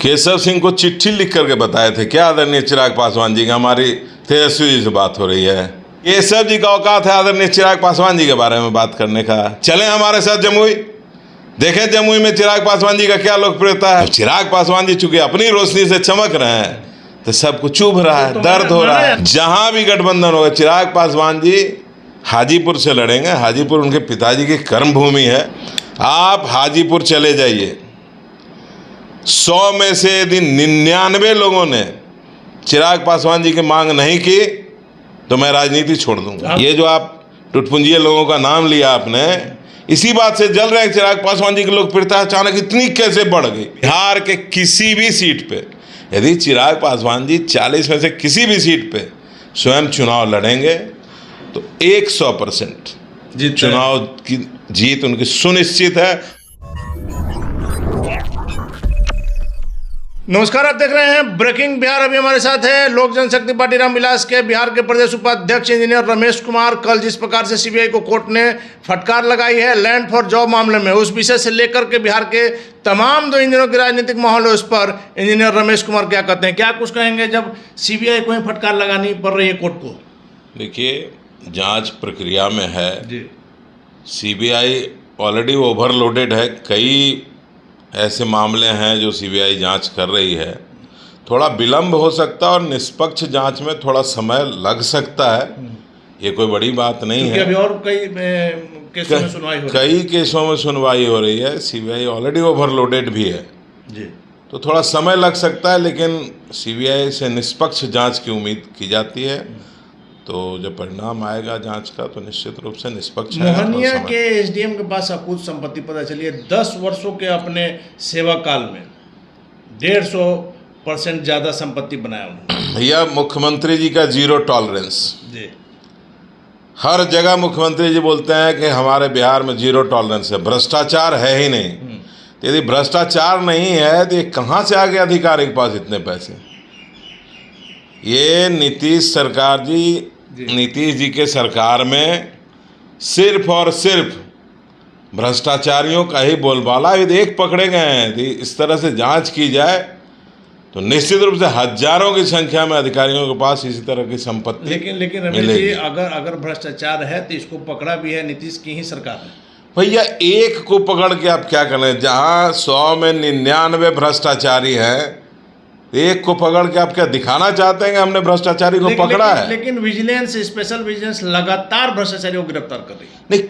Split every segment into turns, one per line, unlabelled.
केशव सिंह को चिट्ठी लिख करके बताए थे क्या आदरणीय चिराग पासवान जी का हमारी तेजस्वी जी से बात हो रही है। केशव जी का औकात है आदरणीय चिराग पासवान जी के बारे में बात करने का। चलें हमारे साथ जमुई, देखें जमुई में चिराग पासवान जी का क्या लोकप्रियता है। चिराग पासवान जी चूंकि अपनी रोशनी से चमक रहे हैं तो सबको चुभ रहा है, दर्द हो रहा है। जहां भी गठबंधन होगा चिराग पासवान जी हाजीपुर से लड़ेंगे। हाजीपुर उनके पिताजी की कर्म भूमि है। आप हाजीपुर चले जाइए, 100 में से यदि 99 लोगों ने चिराग पासवान जी की मांग नहीं की तो मैं राजनीति छोड़ दूंगा। ये जो आप टुटपुंजिये लोगों का नाम लिया आपने, इसी बात से जल रहे हैं चिराग पासवान जी की लोकप्रियता अचानक इतनी कैसे बढ़ गई। बिहार के किसी भी सीट पे यदि चिराग पासवान जी 40 में से किसी भी सीट पे स्वयं चुनाव लड़ेंगे तो 100% चुनाव की जीत उनकी सुनिश्चित है।
नमस्कार, आप देख रहे हैं ब्रेकिंग बिहार। अभी हमारे साथ है लोक जनशक्ति पार्टी रामविलास के बिहार के प्रदेश उपाध्यक्ष इंजीनियर रमेश कुमार। कल जिस प्रकार से सीबीआई को कोर्ट ने फटकार लगाई है लैंड फॉर जॉब मामले में, उस विषय से लेकर के बिहार के तमाम जो इन दिनों की राजनीतिक माहौल है उस पर इंजीनियर रमेश कुमार क्या कहते हैं, क्या कुछ कहेंगे जब सीबीआई को ही फटकार लगानी पड़ रही है कोर्ट को?
देखिए, जांच प्रक्रिया में है जी। सीबीआई ऑलरेडी ओवरलोडेड है। कई ऐसे मामले हैं जो सीबीआई जांच कर रही है। थोड़ा विलंब हो सकता है और निष्पक्ष जांच में थोड़ा समय लग सकता है। ये कोई बड़ी बात नहीं है।
अभी और कई केसों में सुनवाई हो रही है।
कई केसों में सुनवाई हो रही है। सीबीआई ऑलरेडी ओवरलोडेड भी है जी, तो थोड़ा समय लग सकता है, लेकिन सीबीआई से निष्पक्ष जांच की उम्मीद की जाती है। तो जब परिणाम आएगा जांच का तो निश्चित रूप से निष्पक्ष है।
मोहनिया के एसडीएम के पास अकूत संपत्ति पता चली है। 10 वर्षों के अपने सेवा काल में 150% ज़्यादा संपत्ति बनाया उन्होंने। भैया,
मुख्यमंत्री जी का जीरो टॉलरेंस जी। हर जगह मुख्यमंत्री जी बोलते हैं कि हमारे बिहार में जीरो टॉलरेंस है, भ्रष्टाचार है ही नहीं। तो यदि भ्रष्टाचार नहीं है तो ये कहाँ से आ गए अधिकारी के पास इतने पैसे? ये नीतीश सरकार जी, नीतीश जी के सरकार में सिर्फ और सिर्फ भ्रष्टाचारियों का ही बोलबाला। यदि एक पकड़े गए हैं, यदि इस तरह से जांच की जाए तो निश्चित रूप से हजारों की संख्या में अधिकारियों के पास इसी तरह की संपत्ति
लेकिन रमेश जी, अगर भ्रष्टाचार है तो इसको पकड़ा भी है नीतीश की ही सरकार ने।
भैया, एक को पकड़ के आप क्या करें? जहां 100 में 99 भ्रष्टाचारी हैं, एक को पकड़ के आप क्या दिखाना चाहते हैं कि हमने भ्रष्टाचारी को पकड़ा है?
लेकिन विजिलेंस, स्पेशल विजिलेंस लगातार भ्रष्टाचारियों को गिरफ्तार कर रही है।
नहीं,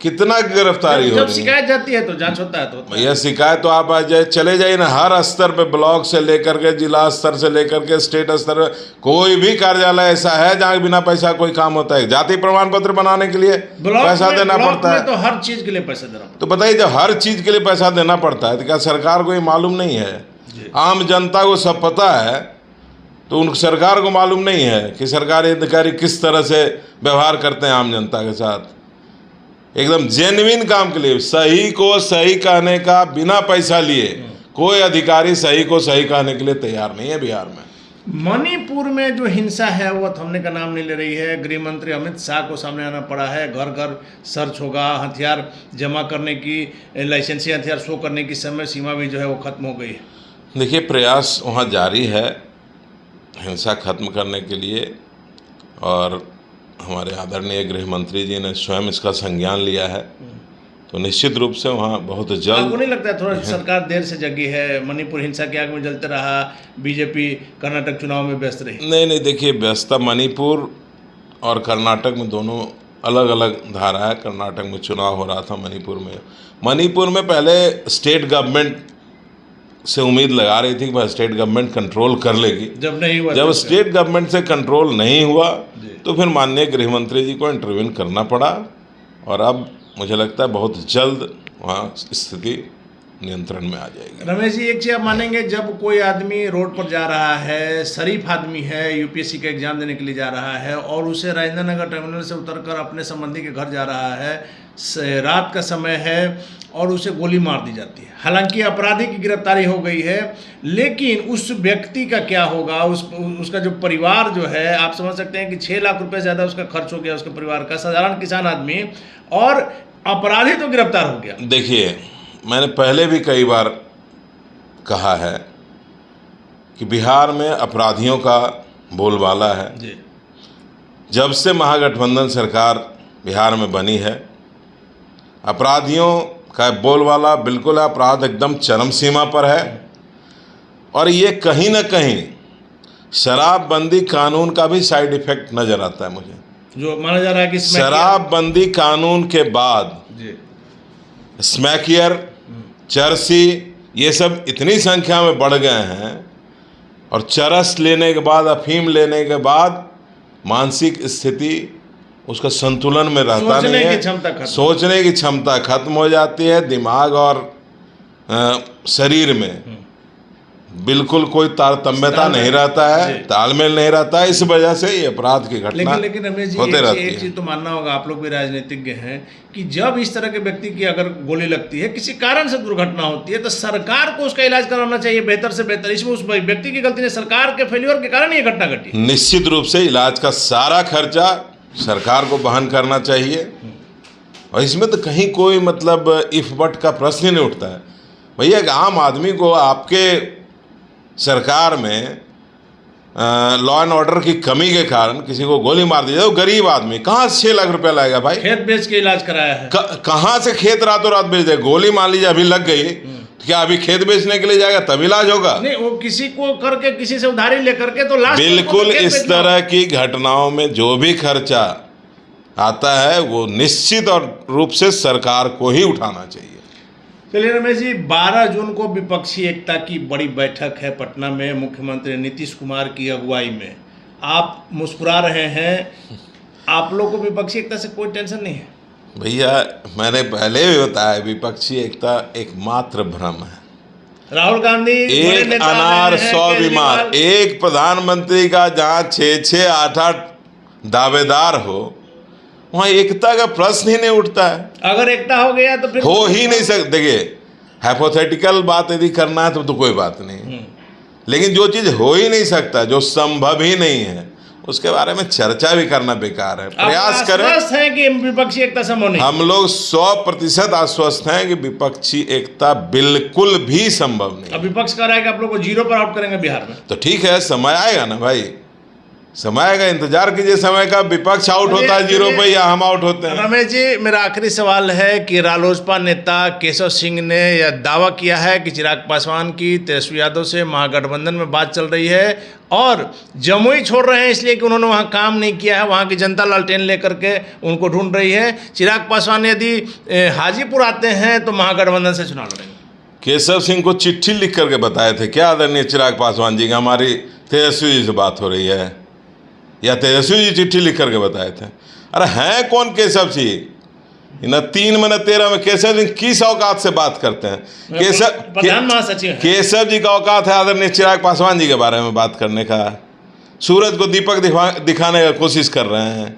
कितना गिरफ्तारी हो रही है?
जब शिकायत जाती है तो जांच होता है। तो
भैया, शिकायत तो आप चले जाइए ना, हर स्तर पे, ब्लॉक से लेकर के जिला स्तर से लेकर के स्टेट स्तर, कोई भी कार्यालय ऐसा है जहाँ बिना पैसा कोई काम होता है? जाति प्रमाण पत्र बनाने के लिए पैसा देना पड़ता है।
तो हर चीज के लिए पैसा देना पड़ता है।
तो बताइए, जब हर चीज के लिए पैसा देना पड़ता है तो क्या सरकार को ये मालूम नहीं है? आम जनता को सब पता है, तो उन सरकार को मालूम नहीं है कि सरकारी अधिकारी किस तरह से व्यवहार करते हैं आम जनता के साथ। एकदम जेन्युइन काम के लिए, सही को सही कहने का बिना पैसा लिए कोई अधिकारी सही को सही कहने के लिए तैयार नहीं है बिहार में।
मणिपुर में जो हिंसा है वो थमने का नाम नहीं ले रही है। गृह मंत्री अमित शाह को सामने आना पड़ा है। घर घर सर्च होगा, हथियार जमा करने की, लाइसेंसी हथियार शो करने की समय सीमा भी जो है वो खत्म हो गई है।
देखिए, प्रयास वहाँ जारी है हिंसा खत्म करने के लिए, और हमारे आदरणीय गृह मंत्री जी ने स्वयं इसका संज्ञान लिया है। तो निश्चित रूप से वहाँ बहुत जल्द।
आपको नहीं लगता है थोड़ा सरकार देर से जगी है? मणिपुर हिंसा की आग में जलते रहा, बीजेपी कर्नाटक चुनाव में व्यस्त रही।
नहीं, देखिए, व्यस्तता मणिपुर और कर्नाटक में दोनों अलग अलग धारा है। कर्नाटक में चुनाव हो रहा था, मणिपुर में पहले स्टेट गवर्नमेंट से उम्मीद लगा रही थी कि स्टेट गवर्नमेंट कंट्रोल कर लेगी। जब स्टेट गवर्नमेंट से कंट्रोल नहीं हुआ तो फिर माननीय गृह मंत्री जी को इंटरवीन करना पड़ा, और अब मुझे लगता है बहुत जल्द वहाँ स्थिति नियंत्रण में आ जाएगी।
रमेश जी, एक चीज़ आप मानेंगे, जब कोई आदमी रोड पर जा रहा है, शरीफ आदमी है, यूपीएससी का एग्जाम देने के लिए जा रहा है, और उसे राजेंद्र नगर टर्मिनल से उतरकर अपने संबंधी के घर जा रहा है, रात का समय है, और उसे गोली मार दी जाती है। हालांकि अपराधी की गिरफ्तारी हो गई है, लेकिन उस व्यक्ति का क्या होगा? उसका जो परिवार जो है, आप समझ सकते हैं कि 6 लाख रुपए ज़्यादा उसका खर्च हो गया उसके परिवार का, साधारण किसान आदमी, और अपराधी तो गिरफ्तार हो गया।
देखिए, मैंने पहले भी कई बार कहा है कि बिहार में अपराधियों का बोलबाला है।
जी।
जब से महागठबंधन सरकार बिहार में बनी है, अपराधियों का बोलबाला बिल्कुल, अपराध एकदम चरम सीमा पर है। और ये कहीं ना कहीं शराबबंदी कानून का भी साइड इफेक्ट नज़र आता है मुझे,
जो माना जा रहा है कि
शराबबंदी कानून के बाद
जी
स्मैकियर, चरसी, ये सब इतनी संख्या में बढ़ गए हैं। और चरस लेने के बाद, अफीम लेने के बाद मानसिक स्थिति उसका संतुलन में रहता नहीं है, सोचने की क्षमता खत्म हो जाती है। दिमाग और शरीर में बिल्कुल कोई तारतम्यता नहीं रहता है, तालमेल नहीं रहता है। इस वजह से ये अपराध की घटना
लेकिन रमेश जी,
होते रहती है।
एक चीज तो मानना होगा, आप लोग भी राजनीतिज्ञ हैं, कि जब इस तरह के व्यक्ति की अगर गोली लगती है, किसी कारण से दुर्घटना होती है, तो सरकार को उसका इलाज कराना चाहिए बेहतर से बेहतर। इसमें उस व्यक्ति की गलती नहीं, सरकार के फेल्योर के कारण ये घटना घटी।
निश्चित रूप से इलाज का सारा खर्चा सरकार को वहन करना चाहिए। और इसमें तो कहीं कोई मतलब इफ बट का प्रश्न ही नहीं उठता है। भैया, एक आम आदमी को आपके सरकार में लॉ एंड ऑर्डर की कमी के कारण किसी को गोली मार दी जाए, वो गरीब आदमी कहाँ से 6 लाख रुपया लाएगा भाई?
खेत बेच के इलाज कराया है।
कहाँ से खेत रातों रात बेच दे? गोली मान लीजिए अभी लग गई, क्या अभी खेत बेचने के लिए जाएगा तब इलाज होगा?
नहीं, वो किसी को करके, किसी से उधारी लेकर के, तो लास्ट
बिल्कुल इस तरह की घटनाओं में जो भी खर्चा आता है वो निश्चित और रूप से सरकार को ही उठाना चाहिए।
चलिए रमेश जी, 12 जून को विपक्षी एकता की बड़ी बैठक है पटना में, मुख्यमंत्री नीतीश कुमार की अगुवाई में। आप मुस्कुरा रहे हैं, आप लोग को विपक्षी एकता से कोई टेंशन नहीं है?
भैया, मैंने पहले भी बताया, विपक्षी एकता एक मात्र भ्रम है।
राहुल गांधी
एक अनार 100 बीमार, एक प्रधानमंत्री का जहाँ 6-6, 8-8 दावेदार हो, वहाँ एकता का प्रश्न ही नहीं उठता है।
अगर एकता हो गया तो फिर
हो ही नहीं सकता। देखिए, हाइपोथेटिकल बात यदि करना है तो कोई बात नहीं, लेकिन जो चीज़ हो ही नहीं सकता, जो संभव ही नहीं है, उसके बारे में चर्चा भी करना बेकार है। प्रयास करें।
आश्वस्त हैं कि विपक्षी एकता संभव नहीं?
हम लोग 100% आश्वस्त हैं कि विपक्षी एकता बिल्कुल भी संभव नहीं।
अब विपक्ष कह रहा है कि आप लोग को 0 पर आउट करेंगे बिहार में।
तो ठीक है, समय आएगा ना भाई, समय आएगा, इंतजार कीजिए समय का। विपक्ष आउट होता है 0 पे या हम आउट होते हैं?
रमेश जी, मेरा आखिरी सवाल है कि रालोसपा नेता केशव सिंह ने यह दावा किया है कि चिराग पासवान की तेजस्वी यादव से महागठबंधन में बात चल रही है और जमुई छोड़ रहे हैं इसलिए कि उन्होंने वहाँ काम नहीं किया है, वहाँ की जनता लालटेन लेकर के उनको ढूंढ रही है। चिराग पासवान यदि हाजीपुर आते हैं तो महागठबंधन से चुनाव लड़ेंगे।
केशव सिंह को चिट्ठी लिख करके बताए थे क्या आदरणीय चिराग पासवान जी का हमारी तेजस्वी जी से बात हो रही है, या तेजस्वी जी चिट्ठी लिख करके बताए थे? अरे हैं कौन केशव सिंह? न 3 में न 13 में केशव सिंह किस औकात से बात करते हैं?
प्रधान महासचिव
केशव जी का औकात है आदरणीय चिराग पासवान जी के बारे में बात करने का। सूरज को दीपक दिखाने का कोशिश कर रहे हैं।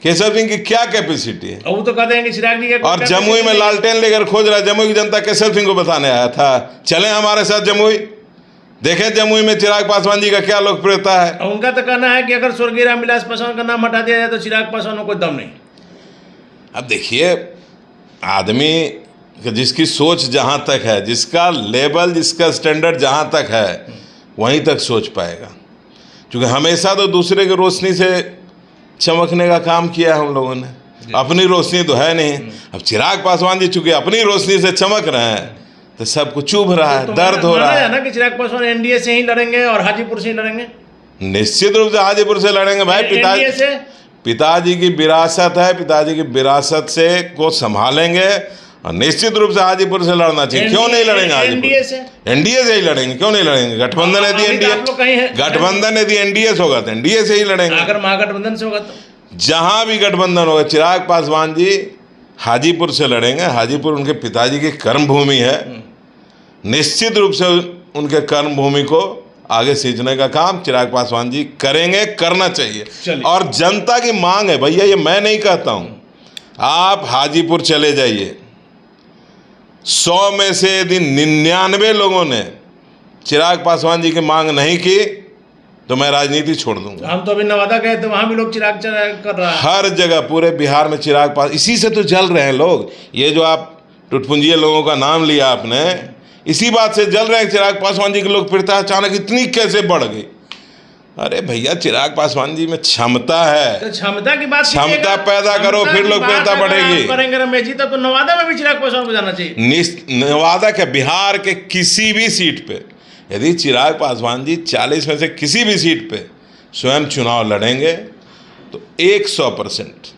केशव सिंह की क्या कैपेसिटी है?
वो तो कहते हैं कि चिराग जी
और जमुई में लालटेन लेकर खोज रहा है। जमुई की जनता केशव सिंह को बताने आया था, चले हमारे साथ जमुई, देखें जमुई में चिराग पासवान जी का क्या लोकप्रियता है।
उनका तो कहना है कि अगर स्वर्गीय रामविलास पासवान का नाम हटा दिया जाए तो चिराग पासवान को कोई दम नहीं।
अब देखिए, आदमी जिसकी सोच जहाँ तक है, जिसका लेवल, जिसका स्टैंडर्ड जहाँ तक है, वहीं तक सोच पाएगा। क्योंकि हमेशा तो दूसरे की रोशनी से चमकने का काम किया है हम लोगों ने, अपनी रोशनी तो है नहीं। अब चिराग पासवान जी चूंकि अपनी रोशनी से चमक रहे हैं तो सबको चुभ रहा है, दर्द हो रहा है
ना कि चिराग पासवान एनडीए से ही लड़ेंगे और हाजीपुर से ही लड़ेंगे।
निश्चित रूप से हाजीपुर से लड़ेंगे भाई। पिताजी की विरासत है, पिताजी की विरासत से को संभालेंगे और निश्चित रूप से हाजीपुर से लड़ना चाहिए। क्यों नहीं लड़ेंगे? एनडीए से ही लड़ेंगे, क्यों नहीं लड़ेंगे? गठबंधन यदि एनडीए से होगा तो एनडीए से ही लड़ेंगे।
अगर महागठबंधन से होगा तो
जहां भी गठबंधन होगा, चिराग पासवान जी हाजीपुर से लड़ेंगे। हाजीपुर उनके पिताजी की कर्म भूमि है, निश्चित रूप से उनके कर्म भूमि को आगे सींचने का काम चिराग पासवान जी करेंगे, करना चाहिए। और जनता की मांग है भैया, ये मैं नहीं कहता हूं, आप हाजीपुर चले जाइए, 100 में से यदि 99 लोगों ने चिराग पासवान जी की मांग नहीं की तो मैं राजनीति छोड़ दूंगा।
हम तो अभी नवादा गए थे, वहां भी लोग चिराग कर रहा है।
हर जगह पूरे बिहार में चिराग पास, इसी से तो जल रहे हैं लोग। ये जो आप टुटपुंजिये लोगों का नाम लिया आपने, इसी बात से जल रहे हैं चिराग पासवान जी की लोकप्रियता अचानक इतनी कैसे बढ़ गई। अरे भैया, चिराग पासवान जी में क्षमता है,
तो क्षमता की बात
क्षमता पैदा करो, फिर लोकप्रियता बढ़ेगी।
करेंगे रमेश जी, तो नवादा में भी चिराग पासवान को जाना चाहिए।
नवादा के, बिहार के किसी भी सीट पे यदि चिराग पासवान जी 40 में से किसी भी सीट पे स्वयं चुनाव लड़ेंगे तो 100%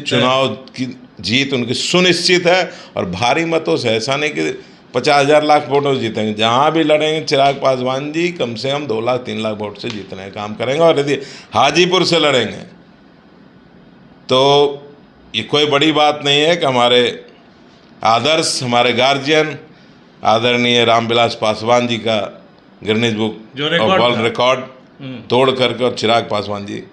चुनाव की जीत उनकी सुनिश्चित है। और भारी मतों से, ऐसा नहीं कि 50,000 लाख वोटों से जीतेंगे, जहाँ भी लड़ेंगे चिराग पासवान जी कम से कम 2 लाख 3 लाख वोट से जीतने का काम करेंगे। और यदि हाजीपुर से लड़ेंगे तो ये कोई बड़ी बात नहीं है कि हमारे आदर्श, हमारे गार्जियन आदरणीय रामविलास पासवान जी का Guinness book of world record तोड़ करके और चिराग पासवान जी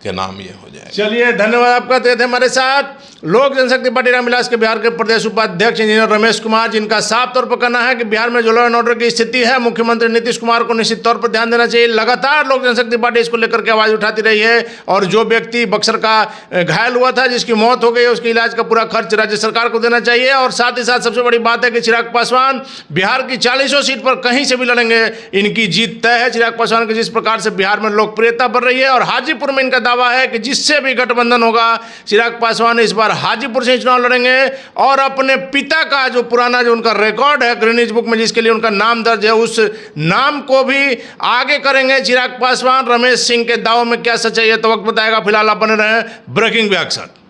के नाम ये हो जाए।
चलिए, धन्यवाद आपका। थे हमारे साथ लोक जनशक्ति पार्टी रामविलास के बिहार के प्रदेश उपाध्यक्ष इंजीनियर रमेश कुमार, जिनका साफ तौर पर कहना है कि बिहार में जो लॉ एंड ऑर्डर की स्थिति है, मुख्यमंत्री नीतीश कुमार को निश्चित तौर पर ध्यान देना चाहिए। लगातार लोक जनशक्ति पार्टी इसको लेकर के आवाज उठाती रही है। और जो व्यक्ति बक्सर का घायल हुआ था, जिसकी मौत हो गई, उसके इलाज का पूरा खर्च राज्य सरकार को देना चाहिए। और साथ ही साथ सबसे बड़ी बात है कि चिराग पासवान बिहार की 40 सीट पर कहीं से भी लड़ेंगे, इनकी जीत तय है। चिराग पासवान की जिस प्रकार से बिहार में लोकप्रियता बढ़ रही है, और हाजीपुर में इनका दावा है कि जिससे भी गठबंधन होगा, चिराग पासवान इस बार हाजीपुर से चुनाव लड़ेंगे। और अपने पिता का जो पुराना जो उनका रिकॉर्ड है गिनीज बुक में, जिसके लिए उनका नाम दर्ज है, उस नाम को भी आगे करेंगे चिराग पासवान। रमेश सिंह के दावों में क्या सच्चाई है तो वक्त बताएगा। फिलहाल आप बने रहे ब्रेकिंग बिहार के साथ।